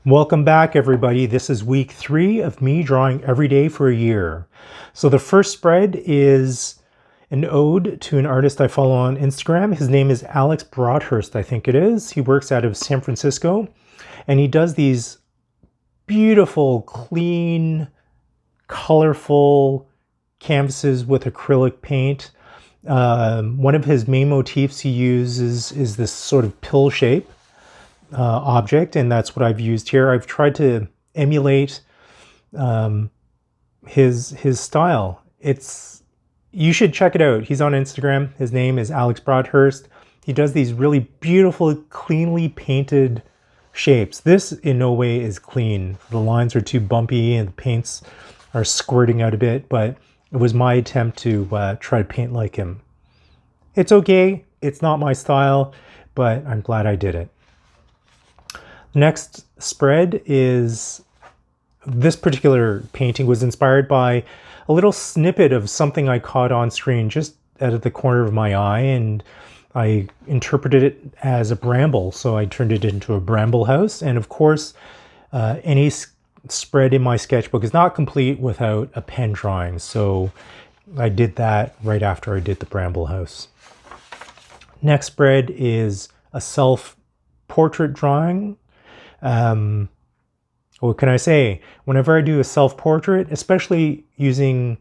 Welcome back, everybody. This is week 3 of me drawing every day for a year. So the first spread is an ode to an artist I follow on Instagram. His name is Alex Broadhurst, I think it is. He works out of San Francisco, and he does these beautiful, clean, colorful canvases with acrylic paint. One of his main motifs he uses is this sort of pill shape object, and that's what I've used here. I've tried to emulate his style. You should check it out. He's on Instagram. His name is Alex Broadhurst. He does these really beautiful, cleanly painted shapes. This in no way is clean. The lines are too bumpy and the paints are squirting out a bit, but it was my attempt to try to paint like him. It's okay. It's not my style, but I'm glad I did it. Next spread is, this particular painting was inspired by a little snippet of something I caught on screen just out of the corner of my eye, and I interpreted it as a bramble, so I turned it into a Bramble House. And of course, any spread in my sketchbook is not complete without a pen drawing, so I did that right after I did the Bramble House. Next spread is a self-portrait drawing. What can I say? Whenever I do a self-portrait, especially using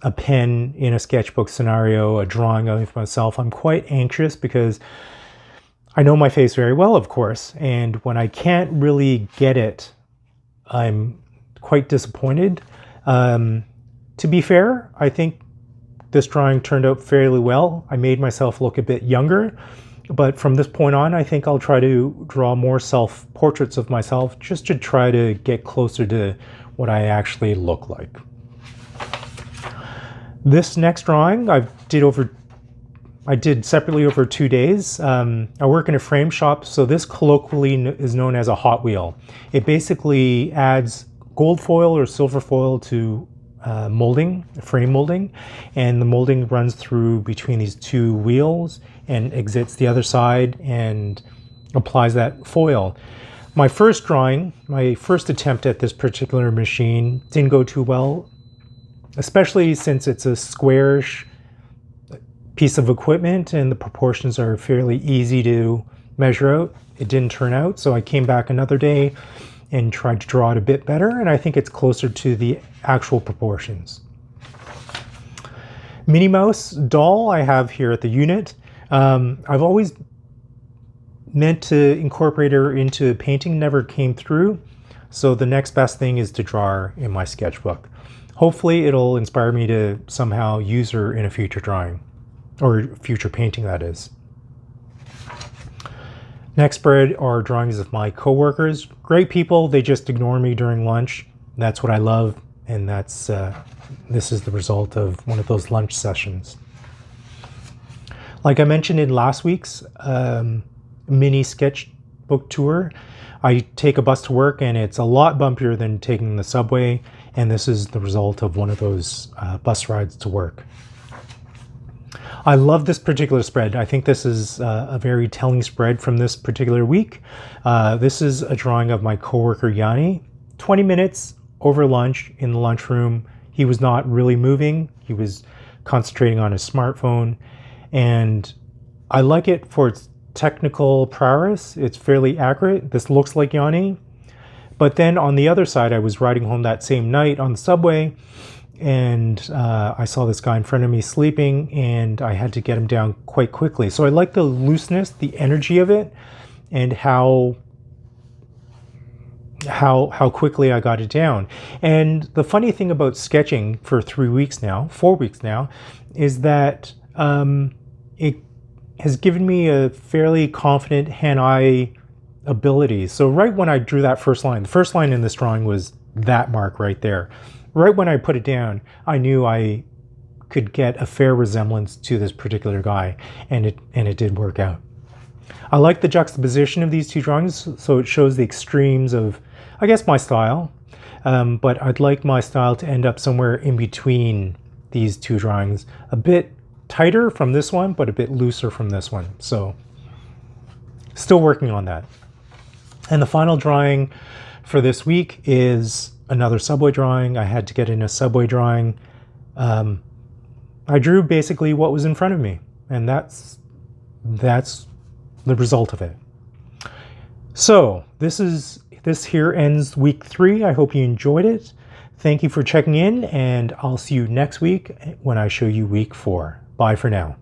a pen in a sketchbook scenario, a drawing of myself, I'm quite anxious because I know my face very well, of course, and when I can't really get it, I'm quite disappointed. To be fair, I think this drawing turned out fairly well. I made myself look a bit younger. But from this point on, I think I'll try to draw more self-portraits of myself just to try to get closer to what I actually look like. This next drawing I did separately over 2 days. I work in a frame shop, so this colloquially is known as a hot wheel. It basically adds gold foil or silver foil to molding, frame molding, and the molding runs through between these two wheels and exits the other side and applies that foil. My first drawing, my first attempt at this particular machine didn't go too well, especially since it's a squarish piece of equipment and the proportions are fairly easy to measure out. It didn't turn out, so I came back another day and tried to draw it a bit better, and I think it's closer to the actual proportions. Minnie Mouse doll I have here at the unit. I've always meant to incorporate her into painting, never came through, so the next best thing is to draw her in my sketchbook. Hopefully it'll inspire me to somehow use her in a future drawing, or future painting, that is. Next spread are drawings of my coworkers. Great people, they just ignore me during lunch. That's what I love, and this is the result of one of those lunch sessions. Like I mentioned in last week's mini sketchbook tour, I take a bus to work and it's a lot bumpier than taking the subway, and this is the result of one of those bus rides to work. I love this particular spread. I think this is a very telling spread from this particular week. This is a drawing of my coworker Yanni. 20 minutes over lunch in the lunchroom. He was not really moving. He was concentrating on his smartphone. And I like it for its technical prowess. It's fairly accurate. This looks like Yanni. But then on the other side, I was riding home that same night on the subway, and I saw this guy in front of me sleeping, and I had to get him down quite quickly. So I like the looseness, the energy of it, and how quickly I got it down. And the funny thing about sketching for 4 weeks now, is that it has given me a fairly confident hand-eye ability. So right when I drew that first line, the first line in this drawing was that mark right there. Right when I put it down, I knew I could get a fair resemblance to this particular guy, and it did work out. I like the juxtaposition of these two drawings, so it shows the extremes of, I guess, my style, but I'd like my style to end up somewhere in between these two drawings, a bit tighter from this one, but a bit looser from this one. So still working on that. And the final drawing for this week is another subway drawing. I had to get in a subway drawing. I drew basically what was in front of me, and that's the result of it. So this here ends week 3. I hope you enjoyed it. Thank you for checking in, and I'll see you next week when I show you week 4. Bye for now.